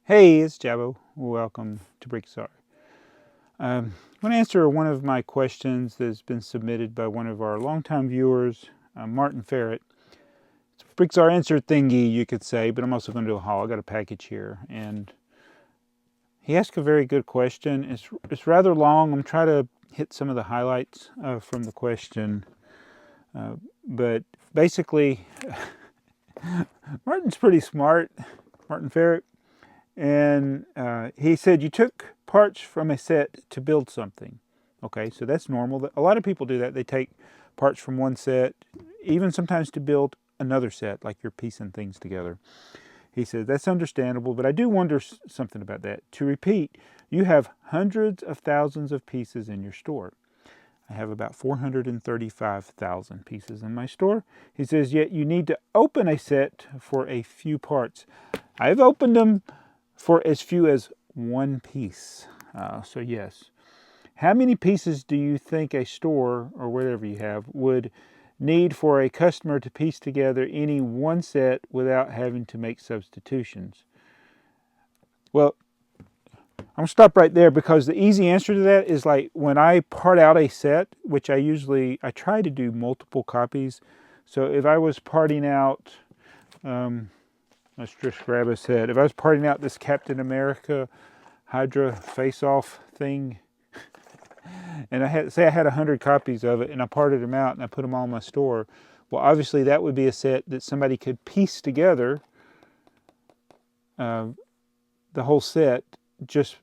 Hey, it's Jabo. Welcome to BrickTsar. I'm going to answer one of my questions that's been submitted by one of our longtime viewers, Martin Ferret. It's a BrickTsar answer thingy, you could say, but I'm also going to do a haul. I got a package here, and he asked a very good question. It's rather long. I'm trying to hit some of the highlights from the question, but basically, Martin's pretty smart, Martin Ferret. And he said you took parts from a set to build something. Okay, so that's normal. A lot of people do that. They take parts from one set, even sometimes to build another set, like you're piecing things together. He said that's understandable, but I do wonder something about that. To repeat, you have hundreds of thousands of pieces in your store. I have about 435,000 pieces in my store. He says, yet you need to open a set for a few parts. I've opened them for as few as one piece. So yes. How many pieces do you think a store, or whatever you have, would need for a customer to piece together any one set without having to make substitutions? Well, I'm going to stop right there because the easy answer to that is like when I part out a set, which I try to do multiple copies. So if I was parting out, let's just grab a set. If I was parting out this Captain America Hydra face-off thing, and I had 100 copies of it, and I parted them out and I put them all in my store, well, obviously that would be a set that somebody could piece together the whole set just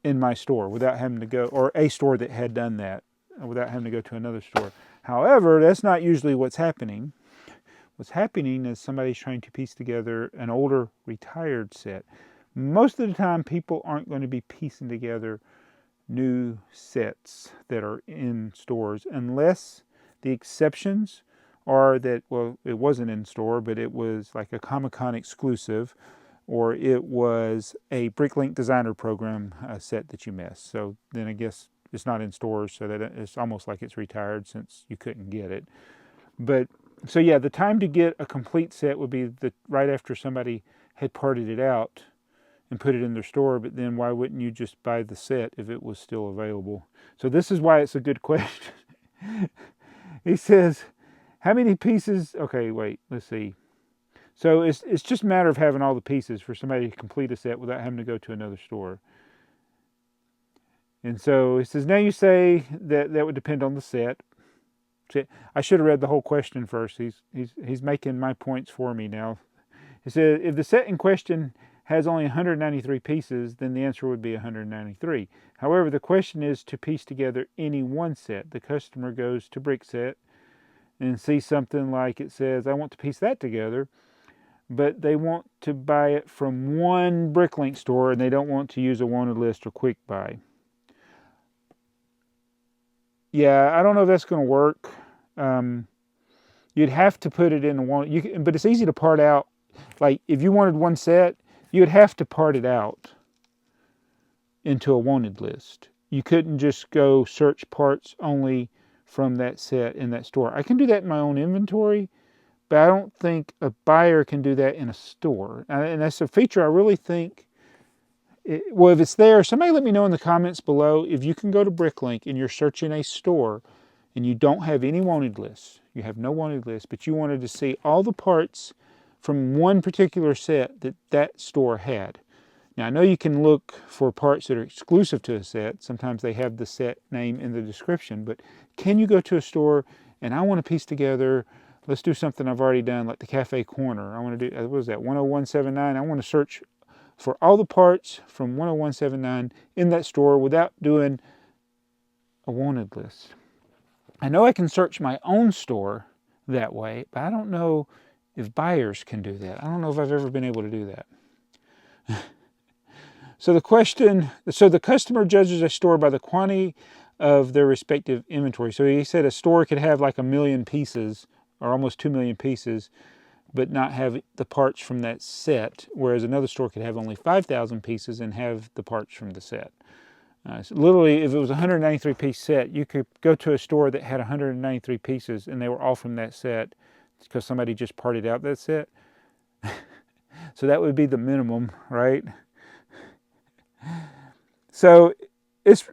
in my store without having to go, or a store that had done that, without having to go to another store. However, that's not usually what's happening. What's happening is somebody's trying to piece together an older retired set. Most of the time people aren't going to be piecing together new sets that are in stores unless the exceptions are that, well, it wasn't in store, but it was like a Comic-Con exclusive, or it was a Bricklink designer program set that you missed. So then I guess it's not in stores, so that it's almost like it's retired since you couldn't get it. But so yeah, the time to get a complete set would be right after somebody had parted it out and put it in their store, but then why wouldn't you just buy the set if it was still available? So this is why it's a good question. He says, how many pieces? Okay, wait, let's see. So it's just a matter of having all the pieces for somebody to complete a set without having to go to another store. And so he says, now you say that would depend on the set. I should have read the whole question first. He's making my points for me now. He said, if the set in question has only 193 pieces, then the answer would be 193. However, the question is to piece together any one set. The customer goes to BrickSet and sees something like it says, I want to piece that together, but they want to buy it from one Bricklink store and they don't want to use a wanted list or quick buy. Yeah, I don't know if that's going to work. You'd have to put it in one, but it's easy to part out. Like if you wanted one set, you'd have to part it out into a wanted list. You couldn't just go search parts only from that set in that store. I can do that in my own inventory, but I don't think a buyer can do that in a store. And that's a feature I really think, well, if it's there, somebody let me know in the comments below if you can go to Bricklink and you're searching a store and you don't have any wanted lists. You have no wanted list, but you wanted to see all the parts from one particular set that store had. Now, I know you can look for parts that are exclusive to a set. Sometimes they have the set name in the description, but can you go to a store and I want to piece together, let's do something I've already done, like the cafe corner. I want to do, what was that, 10179? I want to search for all the parts from 10179 in that store without doing a wanted list. I know I can search my own store that way, but I don't know if buyers can do that. I don't know if I've ever been able to do that. So the customer judges a store by the quantity of their respective inventory. So he said a store could have like 1 million pieces or almost 2 million pieces, but not have the parts from that set, whereas another store could have only 5,000 pieces and have the parts from the set. So literally, if it was a 193 piece set, you could go to a store that had 193 pieces and they were all from that set because somebody just parted out that set. So that would be the minimum, right? So it's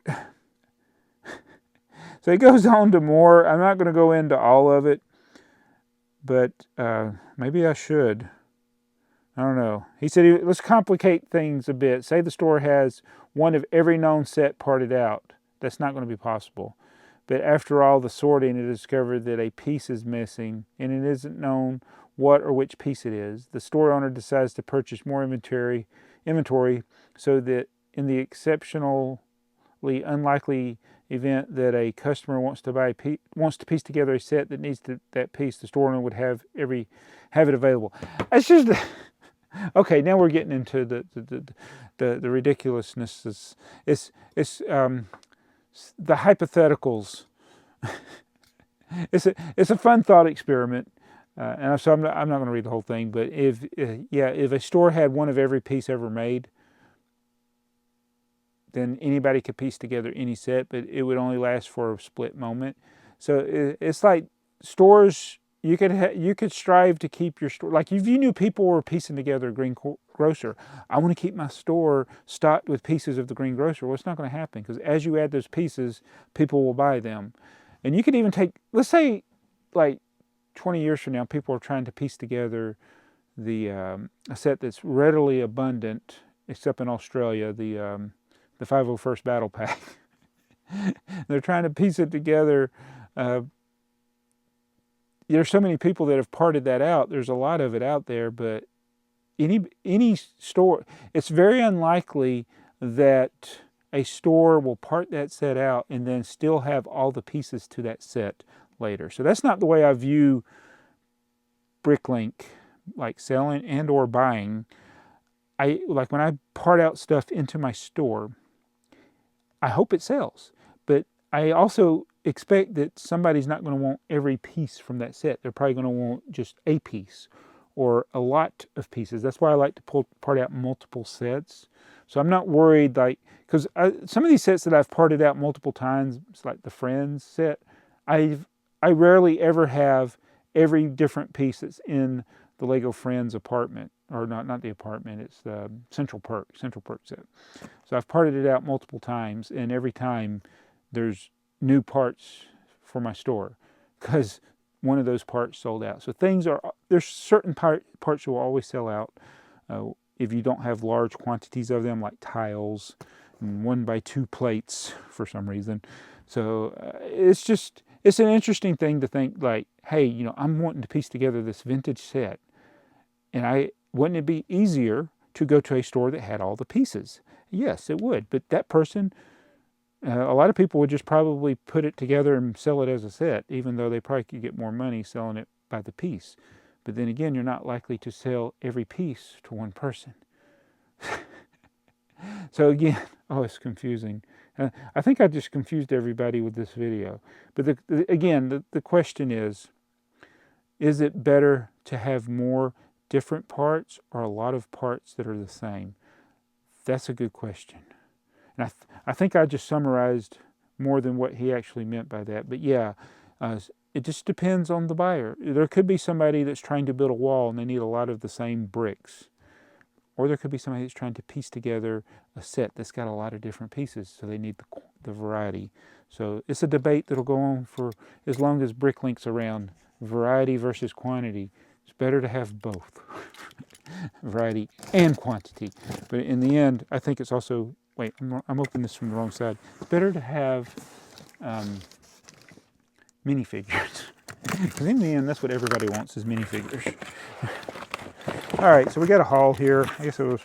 so it goes on to more. I'm not going to go into all of it, but maybe I should. I don't know. He said, let's complicate things a bit. Say the store has one of every known set parted out. That's not going to be possible. But after all the sorting, it is discovered that a piece is missing, and it isn't known what or which piece it is. The store owner decides to purchase more inventory so that in the exceptionally unlikely event that a customer wants to piece together a set that needs that piece, the store owner would have it available. It's just okay. Now we're getting into the ridiculousness. It's the hypotheticals. It's a fun thought experiment, and so I'm not going to read the whole thing. But if a store had one of every piece ever made, then anybody could piece together any set, but it would only last for a split moment. So it's like stores. You could strive to keep your store, like if you knew people were piecing together a green grocer, I want to keep my store stocked with pieces of the green grocer. Well, it's not going to happen, because as you add those pieces, people will buy them. And you could even take, let's say, like 20 years from now, people are trying to piece together a set that's readily abundant, except in Australia, the 501st Battle Pack. They're trying to piece it together. There's so many people that have parted that out. There's a lot of it out there, but any store, it's very unlikely that a store will part that set out and then still have all the pieces to that set later. So that's not the way I view Bricklink, like selling and or buying. Like when I part out stuff into my store, I hope it sells, but I also expect that somebody's not going to want every piece from that set. They're probably going to want just a piece or a lot of pieces. That's why I like to part out multiple sets. So I'm not worried, like, because some of these sets that I've parted out multiple times, it's like the Friends set, I rarely ever have every different piece that's in the Lego Friends apartment, or not the apartment, it's the Central Perk set. So I've parted it out multiple times, and every time there's new parts for my store, because one of those parts sold out. So there's certain parts that will always sell out if you don't have large quantities of them, like tiles and 1x2 plates for some reason. So it's an interesting thing to think, like, hey, I'm wanting to piece together this vintage set, and wouldn't it be easier to go to a store that had all the pieces? Yes, it would. But that person, a lot of people would just probably put it together and sell it as a set, even though they probably could get more money selling it by the piece. But then again, you're not likely to sell every piece to one person. So again, it's confusing. I think I just confused everybody with this video. But the question is it better to have more different parts or a lot of parts that are the same? That's a good question. And I think I just summarized more than what he actually meant by that. But yeah, it just depends on the buyer. There could be somebody that's trying to build a wall and they need a lot of the same bricks. Or there could be somebody that's trying to piece together a set that's got a lot of different pieces, so they need the variety. So it's a debate that'll go on for as long as Bricklink's around. Variety versus quantity. It's better to have both. Variety and quantity. But in the end, I think it's also, wait, I'm opening this from the wrong side. It's better to have minifigures. Because in the end, that's what everybody wants, is minifigures. All right, so we got a haul here. I guess it was...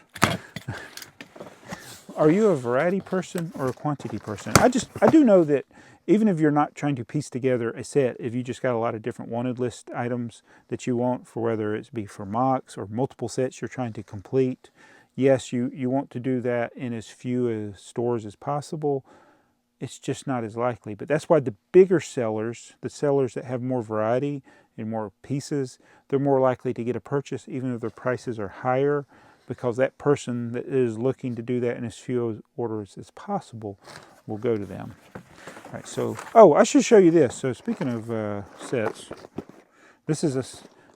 Are you a variety person or a quantity person? I do know that even if you're not trying to piece together a set, if you just got a lot of different wanted list items that you want, for whether it's be for mocks or multiple sets you're trying to complete, yes, you want to do that in as few stores as possible. It's just not as likely. But that's why the bigger sellers, the sellers that have more variety and more pieces, they're more likely to get a purchase even if their prices are higher, because that person that is looking to do that in as few orders as possible will go to them. All right, so, I should show you this. So speaking of sets, this is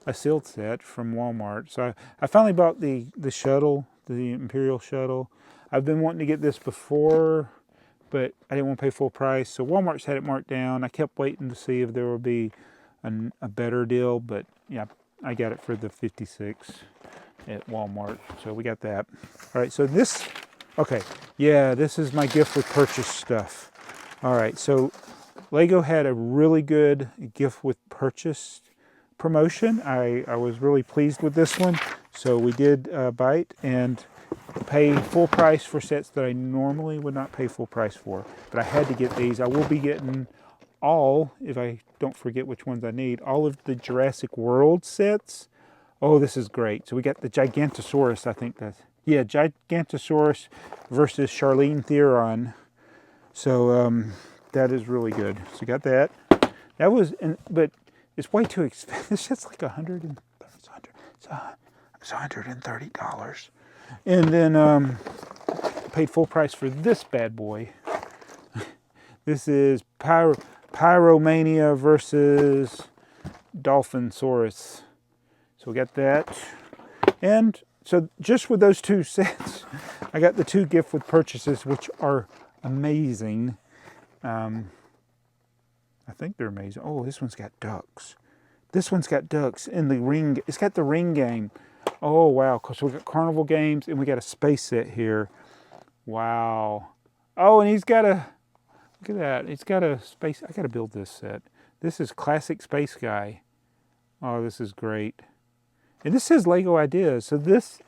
a sealed set from Walmart. So I finally bought the shuttle, the Imperial Shuttle. I've been wanting to get this before, but I didn't want to pay full price. So Walmart's had it marked down. I kept waiting to see if there would be a better deal, but yeah, I got it for the 56 at Walmart. So we got that. All right, so this, okay, yeah, this is my gift with purchase stuff. All right, so Lego had a really good gift with purchase promotion. I was really pleased with this one. So we did buy it and pay full price for sets that I normally would not pay full price for. But I had to get these. I will be getting all, if I don't forget which ones I need, all of the Jurassic World sets. Oh, this is great. So we got the Gigantosaurus, I think that's, yeah, Gigantosaurus versus Charlene Theron. So that is really good. So got that. That was, but it's way too expensive. This set's like $130. And then paid full price for this bad boy. This is Pyromania versus Dolphinsaurus. So we got that. And so just with those two sets, I got the two gift with purchases, which are amazing. I think they're amazing. Oh, this one's got ducks. This one's got ducks in the ring. It's got the ring game. Oh, wow. So we got carnival games and we got a space set here. Wow. Oh, and he's got a, look at that. It's got a space. I got to build this set. This is classic space guy. Oh, this is great. And this says Lego Ideas. So this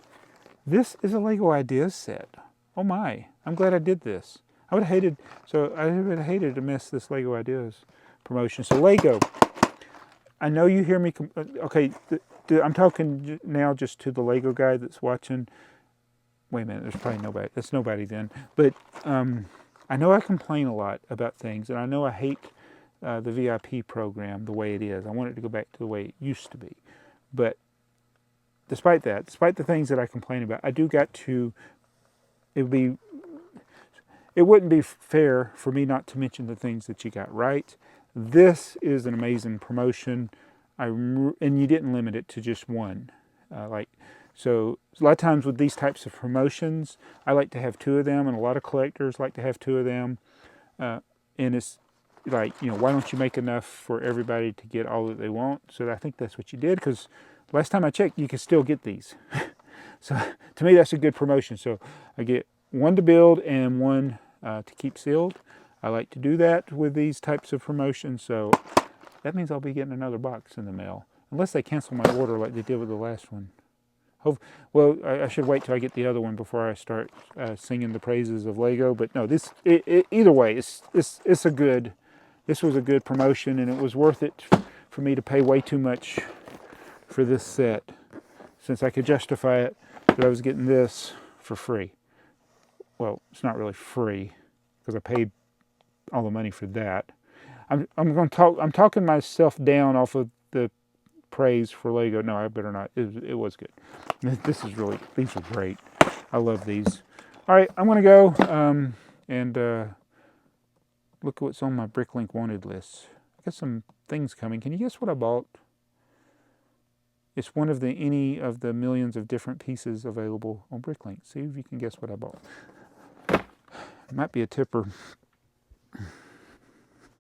is a Lego Ideas set. Oh my. I'm glad I did this. I would have hated to miss this Lego Ideas promotion. So Lego, I know you hear me, okay, I'm talking now just to the Lego guy that's watching. Wait a minute, there's probably nobody. That's nobody then. But I know I complain a lot about things, and I know I hate the VIP program the way it is. I want it to go back to the way it used to be. But despite that, despite the things that I complain about, I do got to, it wouldn't be fair for me not to mention the things that you got right. This is an amazing promotion, and you didn't limit it to just one. So a lot of times with these types of promotions, I like to have two of them, and a lot of collectors like to have two of them. And it's like, why don't you make enough for everybody to get all that they want? So I think that's what you did, because last time I checked, you could still get these. So to me, that's a good promotion. So I get one to build and one to keep sealed. I like to do that with these types of promotions. So that means I'll be getting another box in the mail, unless they cancel my order like they did with the last one. Well, I should wait till I get the other one before I start singing the praises of Lego. But no, either way, this was a good promotion, and it was worth it for me to pay way too much for this set, since I could justify it that I was getting this for free. Well, it's not really free because I paid all the money for that. I'm talking myself down off of the praise for Lego. No, I better not. It was good. These are great. I love these. All right, I'm gonna go and look at what's on my Bricklink wanted list. I got some things coming. Can you guess what I bought? It's one of any of the millions of different pieces available on Bricklink. See if you can guess what I bought. It might be a tipper.